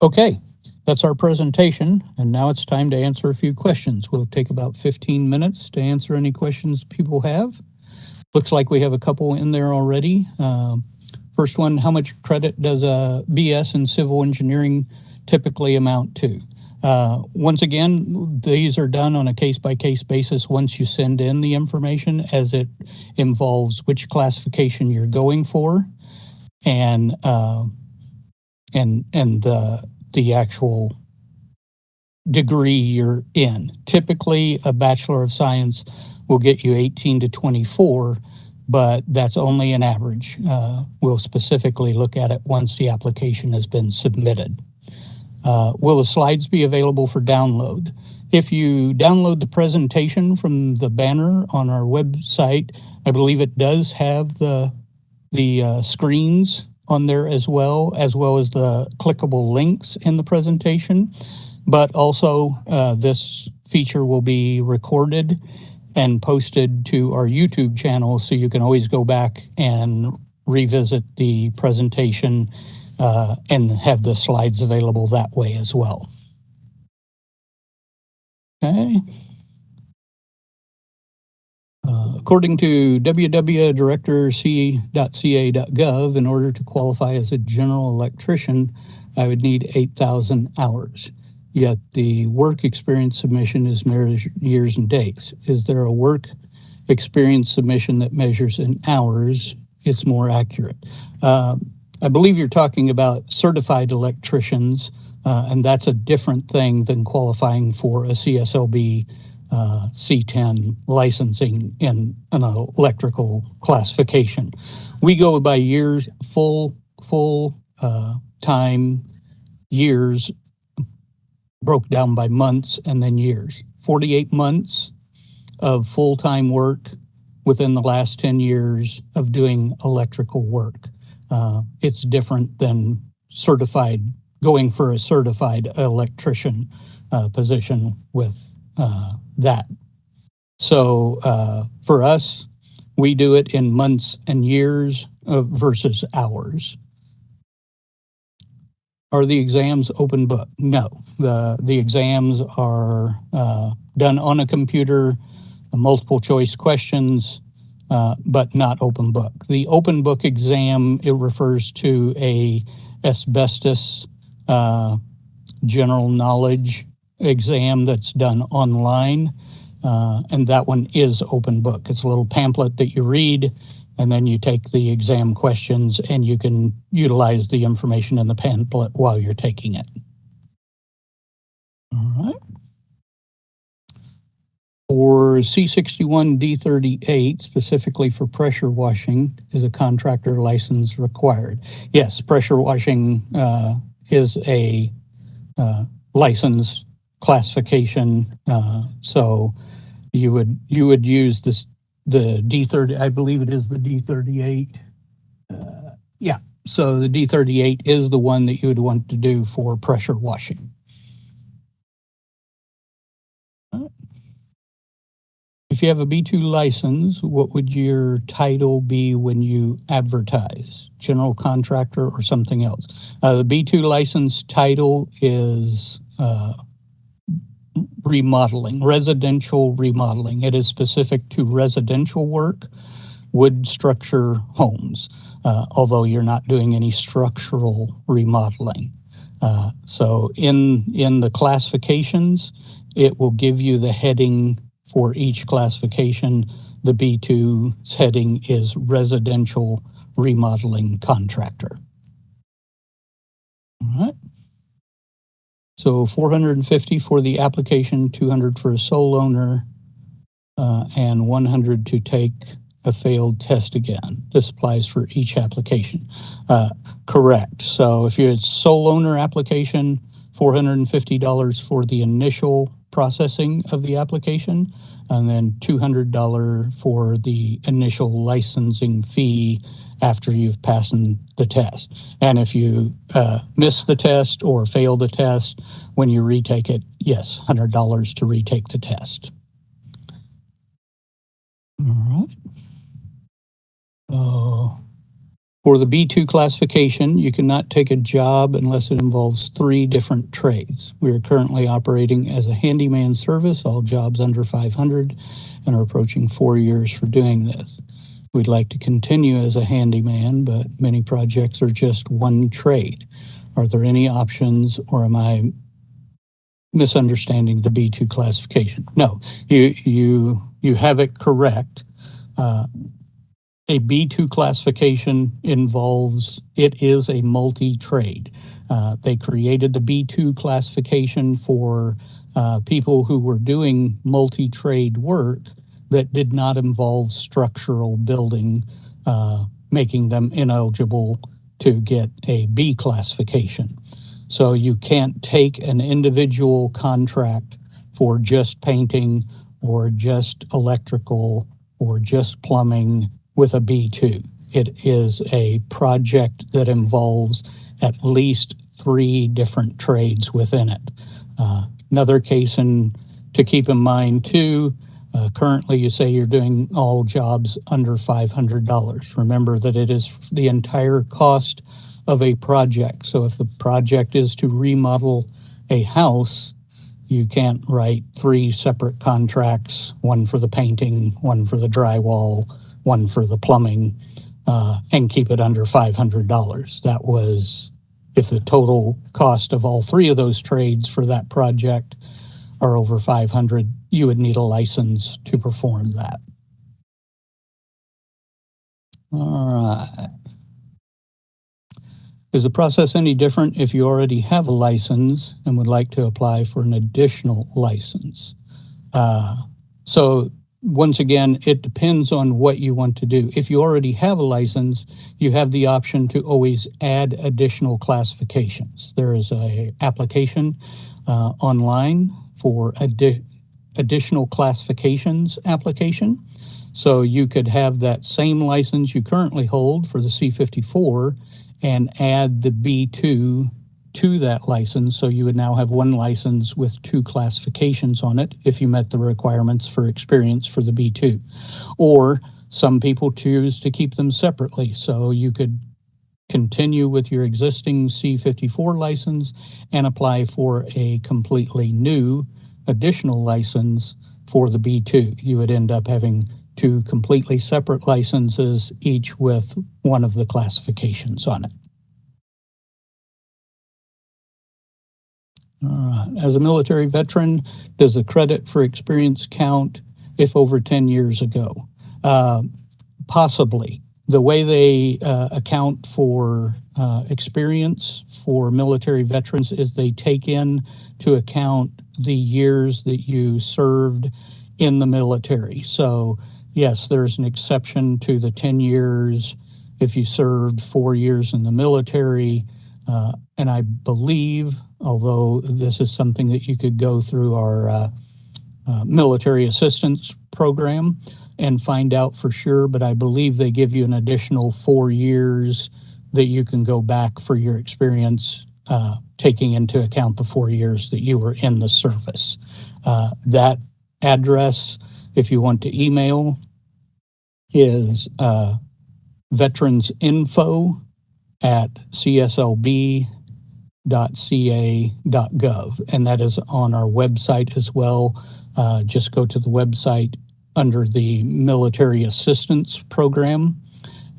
Okay, that's our presentation, and now it's time to answer a few questions. We'll take about 15 minutes to answer any questions people have. Looks like we have a couple in there already. First one, how much credit does a BS in civil engineering typically amount to? Once again, these are done on a case-by-case basis once you send in the information, as it involves which classification you're going for and the actual degree you're in. Typically, a Bachelor of Science will get you 18 to 24, but that's only an average. We'll specifically look at it once the application has been submitted. Will the slides be available for download? If you download the presentation from the banner on our website, I believe it does have the screens on there as well as the clickable links in the presentation. But also, this feature will be recorded and posted to our YouTube channel, so you can always go back and revisit the presentation and have the slides available that way as well. Okay. According to www.directorc.ca.gov, in order to qualify as a general electrician, I would need 8,000 hours. Yet the work experience submission is measured years and days. Is there a work experience submission that measures in hours? It's more accurate. I believe you're talking about certified electricians, and that's a different thing than qualifying for a CSLB C10 licensing in an electrical classification. We go by years, full time years, broke down by months and then years. 48 months of full-time work within the last 10 years of doing electrical work. It's different than going for a certified electrician position with that. So for us, we do it in months and years versus hours. Are the exams open book? No, the exams are done on a computer, multiple choice questions, but not open book. The open book exam, it refers to a asbestos general knowledge exam that's done online, and that one is open book. It's a little pamphlet that you read, and then you take the exam questions, and you can utilize the information in the pamphlet while you're taking it. All right. For C61 D38, specifically for pressure washing, is a contractor license required? Yes, pressure washing is a license classification, so you would use this, the D30, I believe it is the D38. Yeah, so the D38 is the one that you would want to do for pressure washing. If you have a B2 license, what would your title be when you advertise? General contractor or something else? The B2 license title is remodeling, residential remodeling. It is specific to residential work, wood structure homes, although you're not doing any structural remodeling. So in the classifications, it will give you the heading for each classification. The B2's heading is residential remodeling contractor. All right. So $450 for the application, $200 for a sole owner, and $100 to take a failed test again. This applies for each application. Correct. So if you're a sole owner application, $450 for the initial processing of the application, and then $200 for the initial licensing fee after you've passed the test. And if you miss the test or fail the test, when you retake it, yes, $100 to retake the test. All right. For the B2 classification, you cannot take a job unless it involves 3 different trades. We are currently operating as a handyman service, all jobs under 500, and are approaching 4 years for doing this. We'd like to continue as a handyman, but many projects are just one trade. Are there any options, or am I misunderstanding the B2 classification? No, you have it correct. A B2 classification it is a multi-trade. They created the B2 classification for people who were doing multi-trade work that did not involve structural building, making them ineligible to get a B classification. So you can't take an individual contract for just painting or just electrical or just plumbing with a B2. It is a project that involves at least 3 different trades within it. Another case to keep in mind too, currently you say you're doing all jobs under $500. Remember that it is the entire cost of a project. So if the project is to remodel a house, you can't write 3 separate contracts, one for the painting, one for the drywall, one for the plumbing, and keep it under $500. That was, if the total cost of all 3 of those trades for that project are over 500, you would need a license to perform that. All right. Is the process any different if you already have a license and would like to apply for an additional license? So once again, it depends on what you want to do. If you already have a license, you have the option to always add additional classifications. There is an application online for additional classifications application. So you could have that same license you currently hold for the C54 and add the B2 to that license. So you would now have one license with 2 classifications on it if you met the requirements for experience for the B2. Or some people choose to keep them separately. So you could continue with your existing C54 license and apply for a completely new additional license for the B2. You would end up having 2 completely separate licenses, each with one of the classifications on it. All right. As a military veteran, does the credit for experience count if over 10 years ago? Possibly. The way they account for experience for military veterans is they take into account the years that you served in the military. So yes, there's an exception to the 10 years if you served 4 years in the military. And I believe, although this is something that you could go through our military assistance program and find out for sure, but I believe they give you an additional 4 years that you can go back for your experience, taking into account the 4 years that you were in the service. That address, if you want to email, is veteransInfo@cslb.ca.gov, and that is on our website as well. Just go to the website under the Military Assistance Program,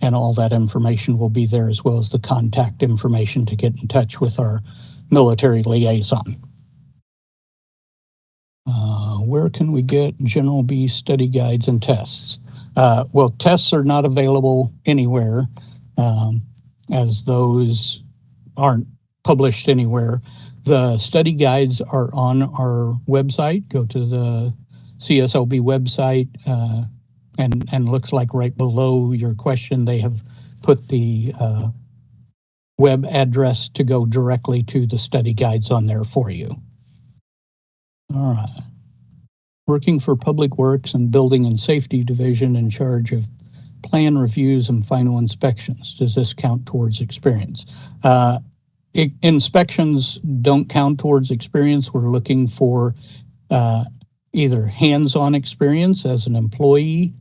and all that information will be there, as well as the contact information to get in touch with our military liaison. Where can we get General B study guides and tests? Well, tests are not available anywhere, as those aren't published anywhere. The study guides are on our website. Go to the CSLB website, and looks like right below your question, they have put the web address to go directly to the study guides on there for you. All right. Working for Public Works and Building and Safety Division in charge of plan reviews and final inspections. Does this count towards experience? Inspections don't count towards experience. We're looking for either hands-on experience as an employee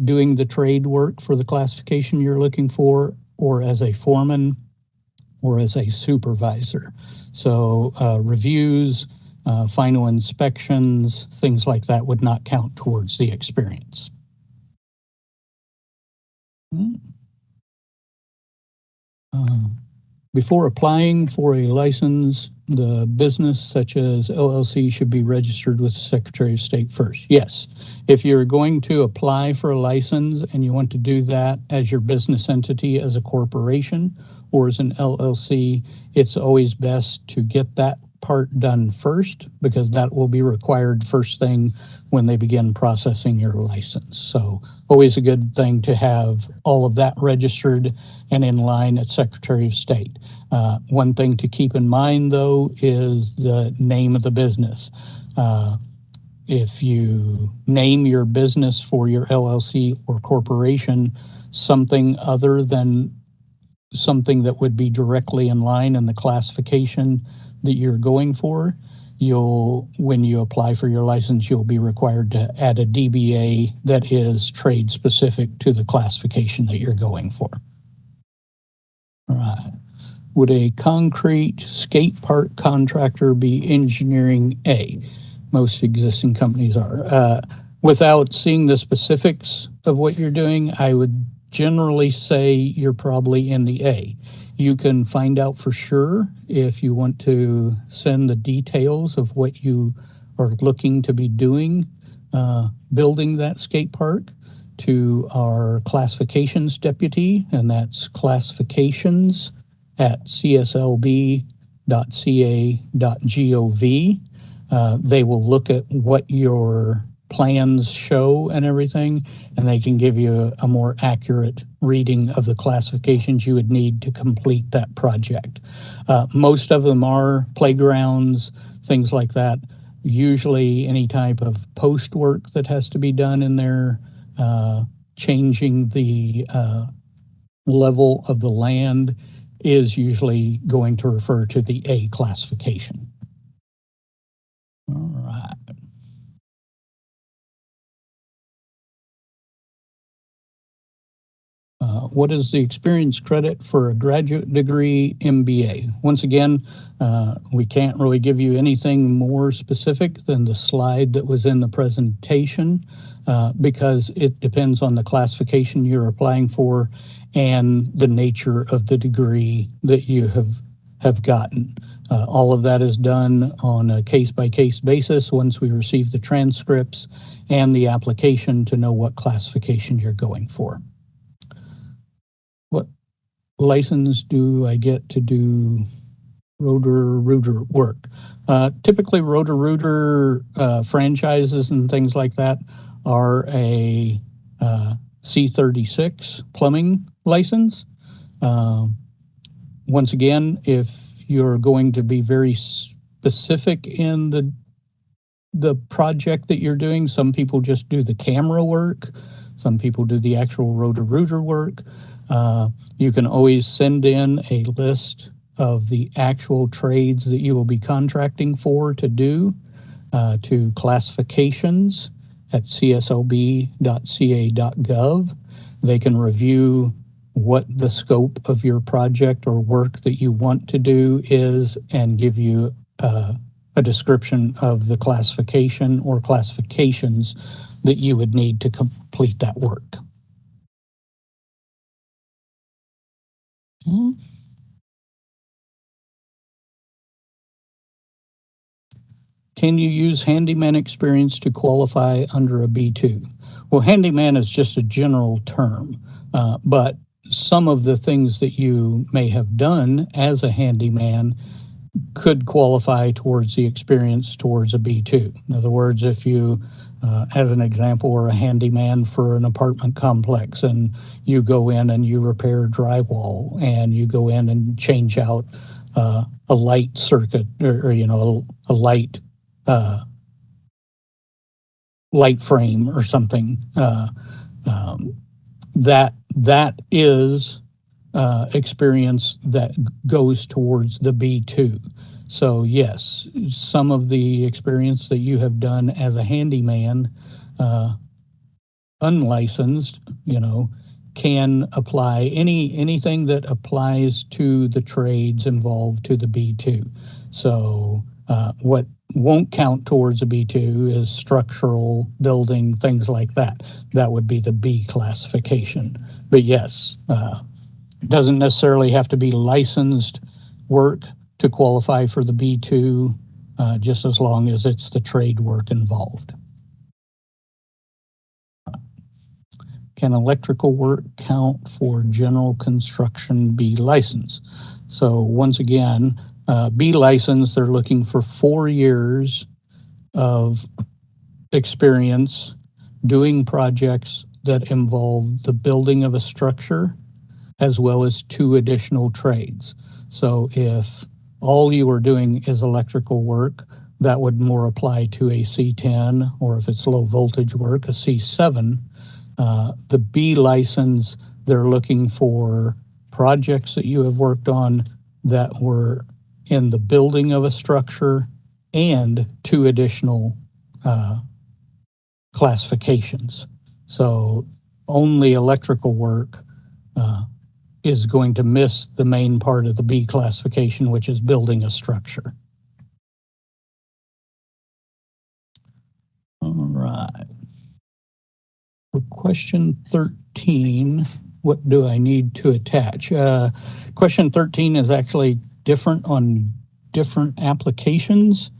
doing the trade work for the classification you're looking for, or as a foreman or as a supervisor. So reviews, final inspections, things like that would not count towards the experience. Before applying for a license, the business such as LLC should be registered with the Secretary of State first. Yes, if you're going to apply for a license and you want to do that as your business entity, as a corporation or as an LLC, it's always best to get that part done first, because that will be required first thing when they begin processing your license. So always a good thing to have all of that registered and in line at Secretary of State. One thing to keep in mind, though, is the name of the business. If you name your business for your LLC or corporation something other than something that would be directly in line in the classification that you're going for, when you apply for your license, you'll be required to add a DBA that is trade specific to the classification that you're going for. All right. Would a concrete skate park contractor be engineering A? Most existing companies are. Without seeing the specifics of what you're doing, I would generally say you're probably in the A. You can find out for sure if you want to send the details of what you are looking to be doing, building that skate park, to our classifications deputy, and that's classifications@cslb.ca.gov. They will look at what your plans show and everything, and they can give you a more accurate reading of the classifications you would need to complete that project. Most of them are playgrounds, things like that. Usually any type of post work that has to be done in there, changing the level of the land, is usually going to refer to the A classification. All right. What is the experience credit for a graduate degree MBA? Once again, we can't really give you anything more specific than the slide that was in the presentation, because it depends on the classification you're applying for and the nature of the degree that you have gotten. All of that is done on a case-by-case basis once we receive the transcripts and the application to know what classification you're going for. What license do I get to do Roto-Rooter work? Typically, Roto-Rooter franchises and things like that are a C36 plumbing license. Once again, if you're going to be very specific in the project that you're doing, some people just do the camera work, some people do the actual Roto-Rooter work. You can always send in a list of the actual trades that you will be contracting for to do to classifications@cslb.ca.gov. They can review what the scope of your project or work that you want to do is and give you a description of the classification or classifications that you would need to complete that work. Can you use handyman experience to qualify under a B2? Well, handyman is just a general term, but some of the things that you may have done as a handyman could qualify towards the experience towards a B2. In other words, if you, as an example, are a handyman for an apartment complex and you go in and you repair drywall and you go in and change out a light circuit or a light frame or something, that is experience that goes towards the B2. So yes, some of the experience that you have done as a handyman, unlicensed, can apply anything that applies to the trades involved to the B2. So what won't count towards a B2 is structural, building, things like that. That would be the B classification. But yes, it doesn't necessarily have to be licensed work to qualify for the B2, just as long as it's the trade work involved. Can electrical work count for general construction B license? So once again, B license, they're looking for 4 years of experience doing projects that involve the building of a structure as well as 2 additional trades. So if all you are doing is electrical work, that would more apply to a C10, or if it's low voltage work, a C7. The B license, they're looking for projects that you have worked on that were in the building of a structure and 2 additional classifications. So only electrical work is going to miss the main part of the B classification, which is building a structure. All right. For question 13, what do I need to attach? Question 13 is actually different on different applications.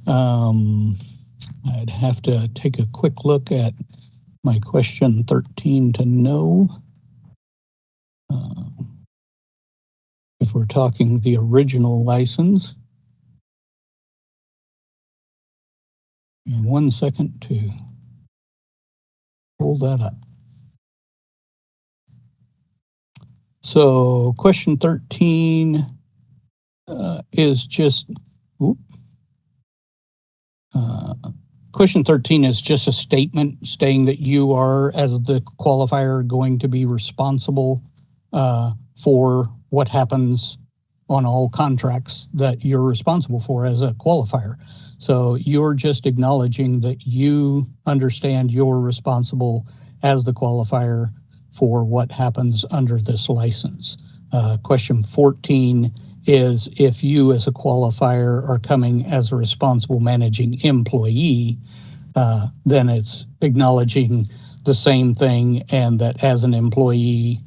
I'd have to take a quick look at my question 13 to know if we're talking the original license. And 1 second to pull that up. So question 13 is just, question 13 is just a statement stating that you are, as the qualifier, going to be responsible for what happens on all contracts that you're responsible for as a qualifier. So you're just acknowledging that you understand you're responsible as the qualifier for what happens under this license. Question 14 is if you as a qualifier are coming as a responsible managing employee, then it's acknowledging the same thing, and that as an employee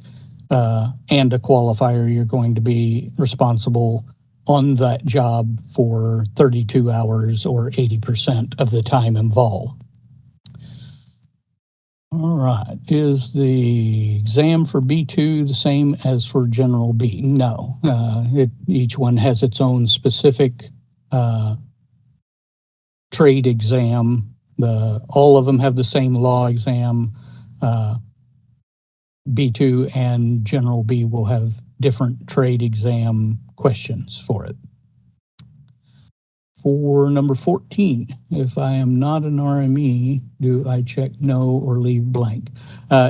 and a qualifier, you're going to be responsible on that job for 32 hours or 80% of the time involved. All right. Is the exam for B2 the same as for General B? No. Each one has its own specific trade exam. All of them have the same law exam. B2 and General B will have different trade exam questions for it. For number 14, if I am not an RME, do I check no or leave blank?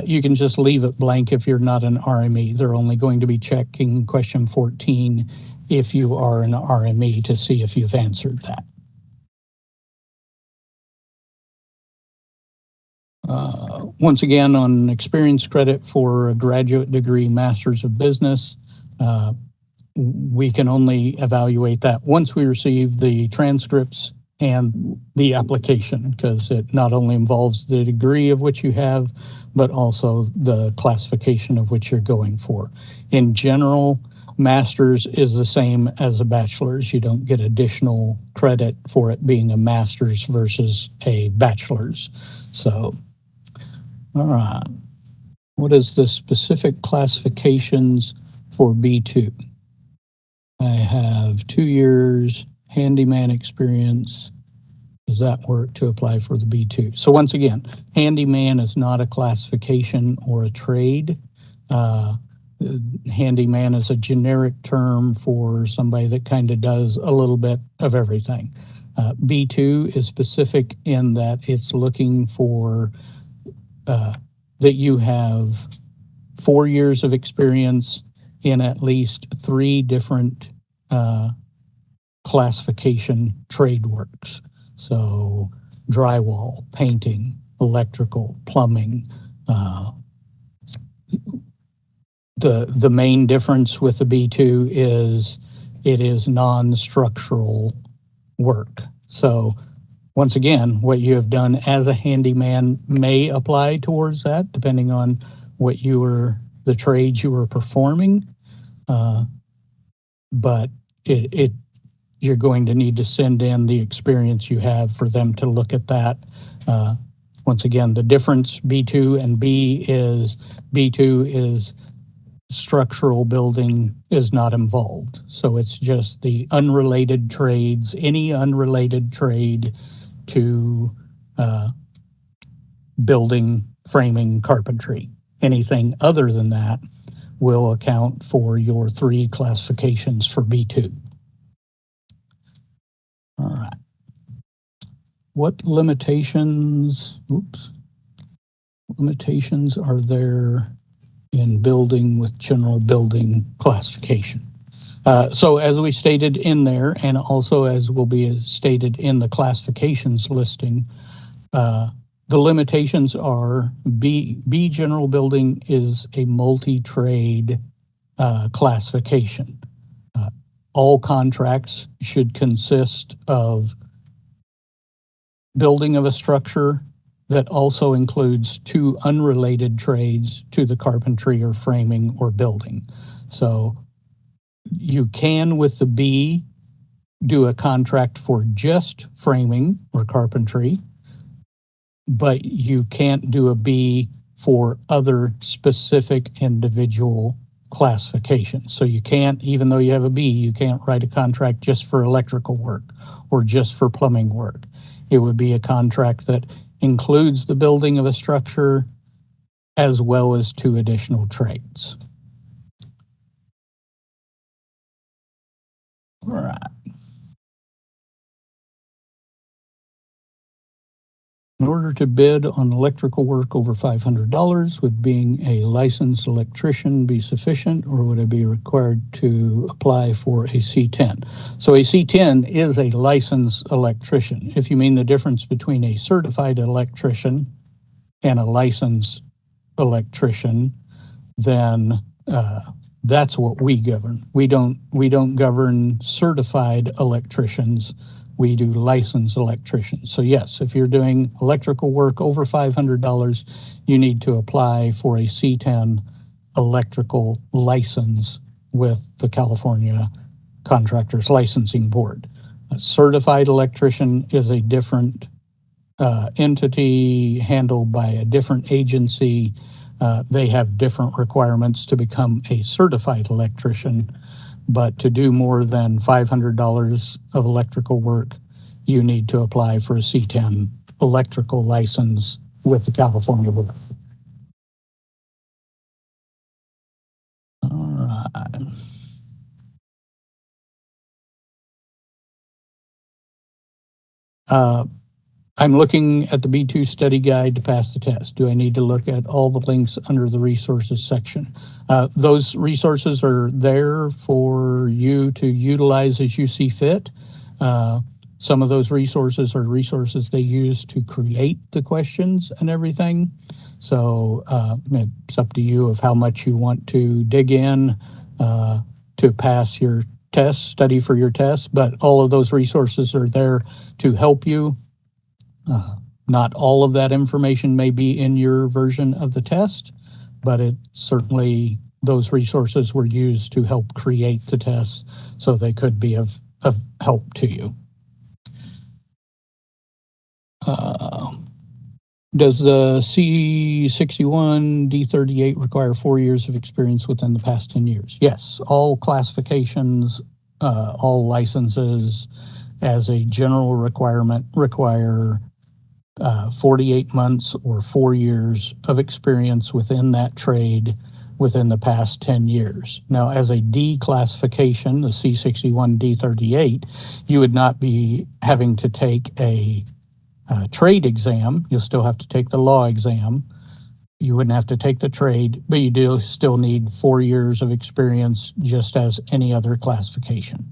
You can just leave it blank if you're not an RME. They're only going to be checking question 14 if you are an RME to see if you've answered that. Once again, on experience credit for a graduate degree, Master's of Business, we can only evaluate that once we receive the transcripts and the application, because it not only involves the degree of which you have, but also the classification of which you're going for. In general, master's is the same as a bachelor's. You don't get additional credit for it being a master's versus a bachelor's. So, all right. What is the specific classifications for B2? I have 2 years handyman experience. Does that work to apply for the B2? So once again, handyman is not a classification or a trade. Handyman is a generic term for somebody that kind of does a little bit of everything. B2 is specific in that it's looking for that you have 4 years of experience in at least 3 different classification trade works. So drywall, painting, electrical, plumbing, The main difference with the B2 is it is non-structural work. So once again, what you have done as a handyman may apply towards that, depending on what the trades you were performing. But you're going to need to send in the experience you have for them to look at that. Once again, the difference B2 and B2 is structural building is not involved. So it's just the unrelated trades, any unrelated trade to building, framing, carpentry. Anything other than that will account for your 3 classifications for B2. All right. What limitations are there in building with general building classification? So as we stated in there, and also as will be stated in the classifications listing, the limitations are B general building is a multi-trade classification. All contracts should consist of building of a structure that also includes 2 unrelated trades to the carpentry or framing or building. So you can, with the B, do a contract for just framing or carpentry, but you can't do a B for other specific individual classifications. So you can't, even though you have a B, you can't write a contract just for electrical work or just for plumbing work. It would be a contract that includes the building of a structure as well as 2 additional trades. All right. In order to bid on electrical work over $500, would being a licensed electrician be sufficient, or would I be required to apply for a C10? So a C10 is a licensed electrician. If you mean the difference between a certified electrician and a licensed electrician, then that's what we govern. We don't govern certified electricians. We do licensed electricians. So yes, if you're doing electrical work over $500, you need to apply for a C10 electrical license with the California Contractors Licensing Board. A certified electrician is a different entity handled by a different agency. They have different requirements to become a certified electrician. But to do more than $500 of electrical work, you need to apply for a C10 electrical license with the California Board. All right. I'm looking at the B2 study guide to pass the test. Do I need to look at all the links under the resources section? Those resources are there for you to utilize as you see fit. Some of those resources are resources they use to create the questions and everything. So it's up to you of how much you want to dig in to pass your test, study for your test. But all of those resources are there to help you. Not all of that information may be in your version of the test, but it certainly, those resources were used to help create the test, so they could be of help to you. Does the C61 D38 require 4 years of experience within the past 10 years? Yes, all classifications, all licenses as a general requirement require 48 months or 4 years of experience within that trade within the past 10 years. Now, as a D classification, the C61 D38, you would not be having to take a trade exam. You'll still have to take the law exam. You wouldn't have to take the trade, but you do still need 4 years of experience just as any other classification.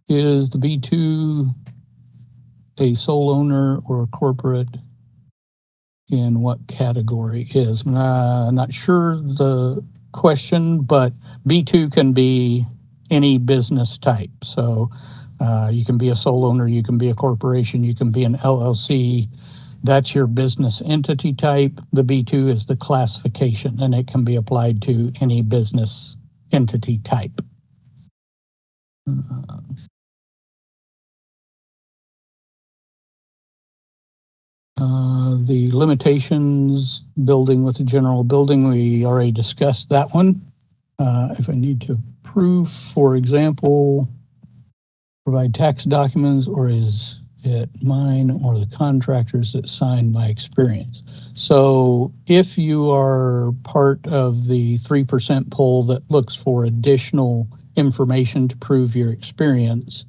Is the B2 a sole owner or a corporate? in what category is. I'm not sure the question, but B2 can be any business type. So you can be a sole owner, you can be a corporation, you can be an LLC. That's your business entity type. The B2 is the classification, and it can be applied to any business entity type. The limitations, building with a general building, we already discussed that one. If I need to prove, for example, provide tax documents, or is it mine or the contractors that sign my experience? So if you are part of the 3% poll that looks for additional information to prove your experience,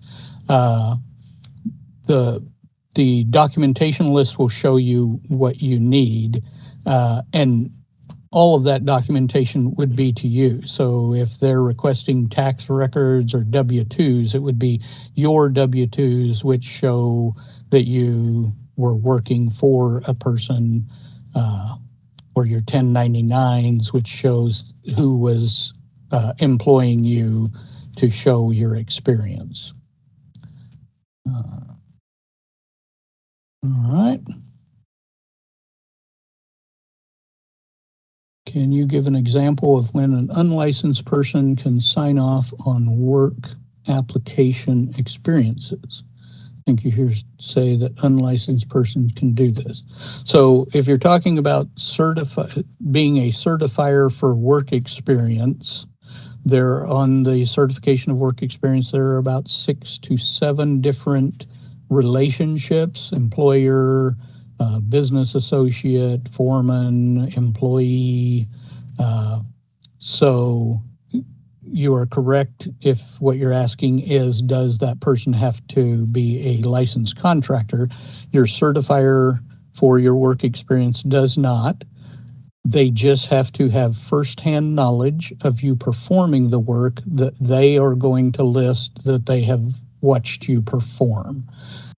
the documentation list will show you what you need, and all of that documentation would be to you. So if they're requesting tax records or W-2s, it would be your W-2s, which show that you were working for a person, or your 1099s, which shows who was employing you to show your experience. All right. Can you give an example of when an unlicensed person can sign off on work application experiences? I think you hear say that unlicensed persons can do this. So if you're talking about being a certifier for work experience, there on the certification of work experience, there are about 6 to 7 different relationships: employer, business associate, foreman, employee. So you are correct if what you're asking is, does that person have to be a licensed contractor? Your certifier for your work experience does not. They just have to have firsthand knowledge of you performing the work that they are going to list that they have watched you perform.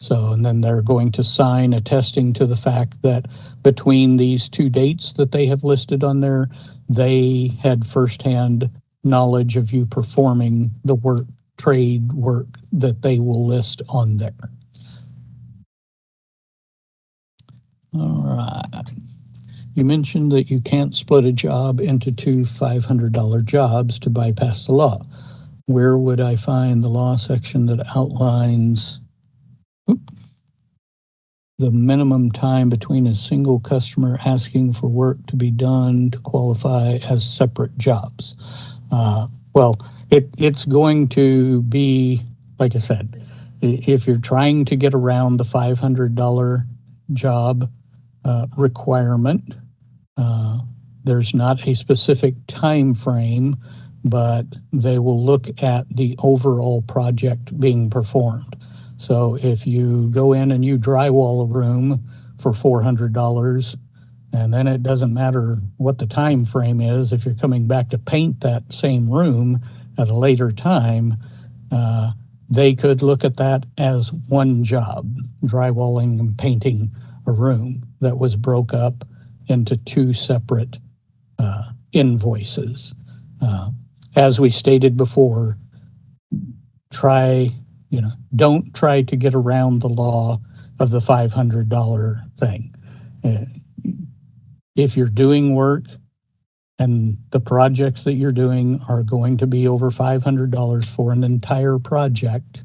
So, and then they're going to sign attesting to the fact that between these two dates that they have listed on there, they had firsthand knowledge of you performing the work, trade work that they will list on there. All right. You mentioned that you can't split a job into two $500 jobs to bypass the law. Where would I find the law section that outlines the minimum time between a single customer asking for work to be done to qualify as separate jobs? Well, it's going to be, like I said, if you're trying to get around the $500 job requirement, there's not a specific time frame, but they will look at the overall project being performed. So if you go in and you drywall a room for $400, and then it doesn't matter what the time frame is, if you're coming back to paint that same room at a later time, they could look at that as one job, drywalling and painting a room that was broke up into two separate invoices. As we stated before, don't try to get around the law of the $500 thing. If you're doing work and the projects that you're doing are going to be over $500 for an entire project,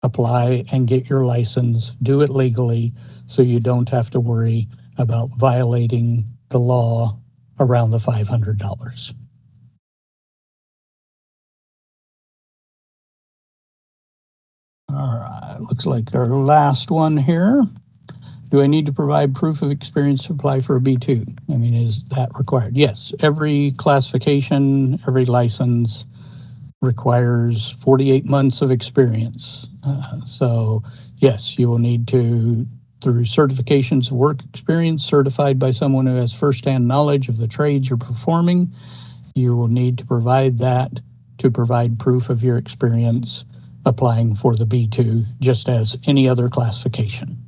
apply and get your license, do it legally, so you don't have to worry about violating the law around the $500. All right, looks like our last one here. Do I need to provide proof of experience to apply for a B2? I mean, is that required? Yes, every classification, every license requires 48 months of experience. So yes, you will need to, through certifications of work experience certified by someone who has firsthand knowledge of the trades you're performing, you will need to provide that to provide proof of your experience applying for the B2, just as any other classification.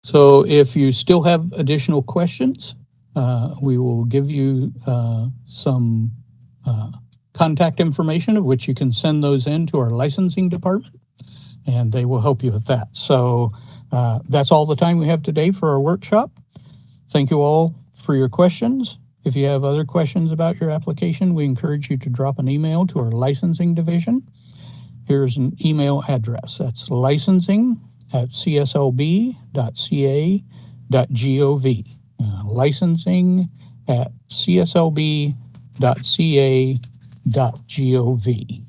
So if you still have additional questions, we will give you some contact information of which you can send those in to our licensing department, and they will help you with that. So that's all the time we have today for our workshop. Thank you all for your questions. If you have other questions about your application, we encourage you to drop an email to our licensing division. Here's an email address. That's licensing@cslb.ca.gov. Licensing@cslb.ca.gov.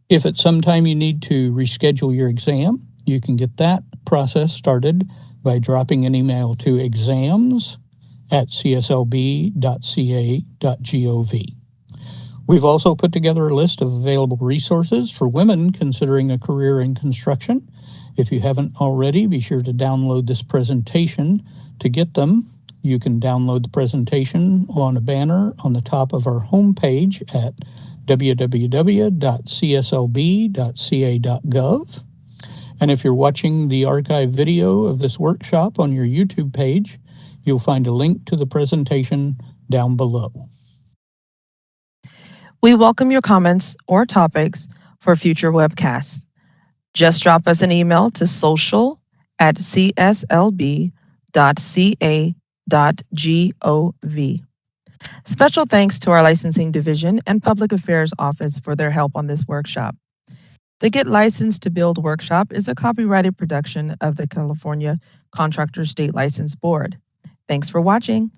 If at some time you need to reschedule your exam, you can get that process started by dropping an email to exams@cslb.ca.gov. We've also put together a list of available resources for women considering a career in construction. If you haven't already, be sure to download this presentation. To get them, you can download the presentation on a banner on the top of our homepage at www.cslb.ca.gov. And if you're watching the archive video of this workshop on your YouTube page, you'll find a link to the presentation down below. We welcome your comments or topics for future webcasts. Just drop us an email to social@cslb.ca.gov. Special thanks to our Licensing Division and Public Affairs Office for their help on this workshop. The Get Licensed to Build workshop is a copyrighted production of the California Contractors State License Board. Thanks for watching.